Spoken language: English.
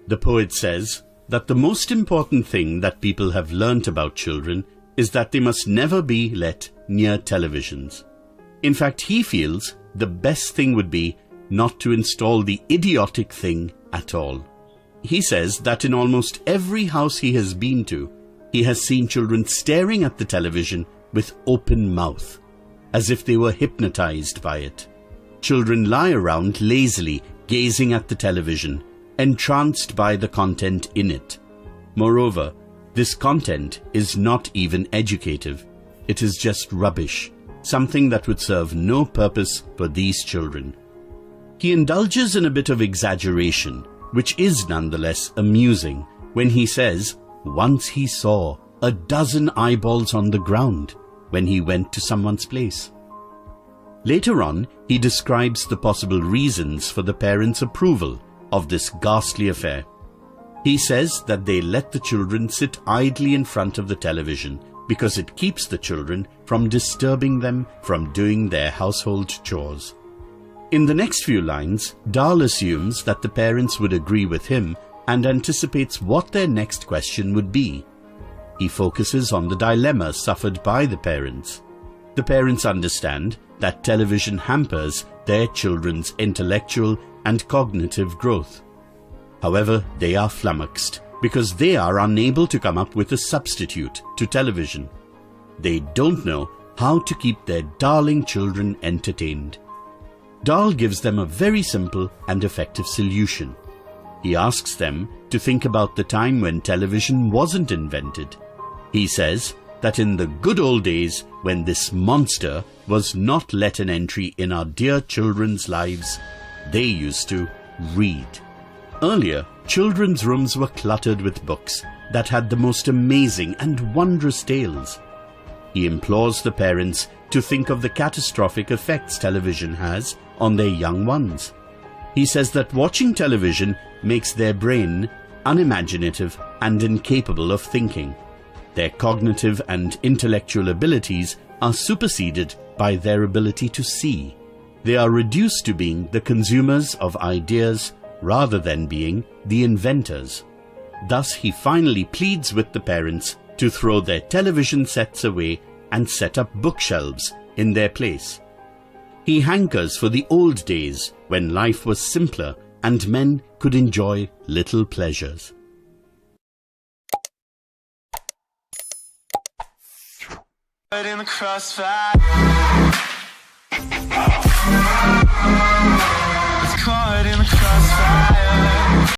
The poet says that the most important thing that people have learnt about children is that they must never be let near televisions. In fact, he feels the best thing would be not to install the idiotic thing at all. He says that in almost every house he has been to, he has seen children staring at the television with open mouth, as if they were hypnotized by it. Children lie around lazily, gazing at the television, entranced by the content in it. Moreover, this content is not even educative. It is just rubbish, something that would serve no purpose for these children. He indulges in a bit of exaggeration, which is nonetheless amusing, when he says once he saw a dozen eyeballs on the ground when he went to someone's place. Later on, he describes the possible reasons for the parents' approval of this ghastly affair. He says that they let the children sit idly in front of the television because it keeps the children from disturbing them from doing their household chores. In the next few lines, Dahl assumes that the parents would agree with him and anticipates what their next question would be. He focuses on the dilemma suffered by the parents. The parents understand that television hampers their children's intellectual and cognitive growth. However, they are flummoxed because they are unable to come up with a substitute to television. They don't know how to keep their darling children entertained. Dahl gives them a very simple and effective solution. He asks them to think about the time when television wasn't invented. He says that in the good old days when this monster was not let an entry in our dear children's lives, they used to read. Earlier, children's rooms were cluttered with books that had the most amazing and wondrous tales. He implores the parents to think of the catastrophic effects television has on their young ones. He says that watching television makes their brain unimaginative and incapable of thinking. Their cognitive and intellectual abilities are superseded by their ability to see. They are reduced to being the consumers of ideas rather than being the inventors. Thus, he finally pleads with the parents to throw their television sets away and set up bookshelves in their place. He hankers for the old days when life was simpler and men could enjoy little pleasures. In the crossfire, it's caught in the crossfire.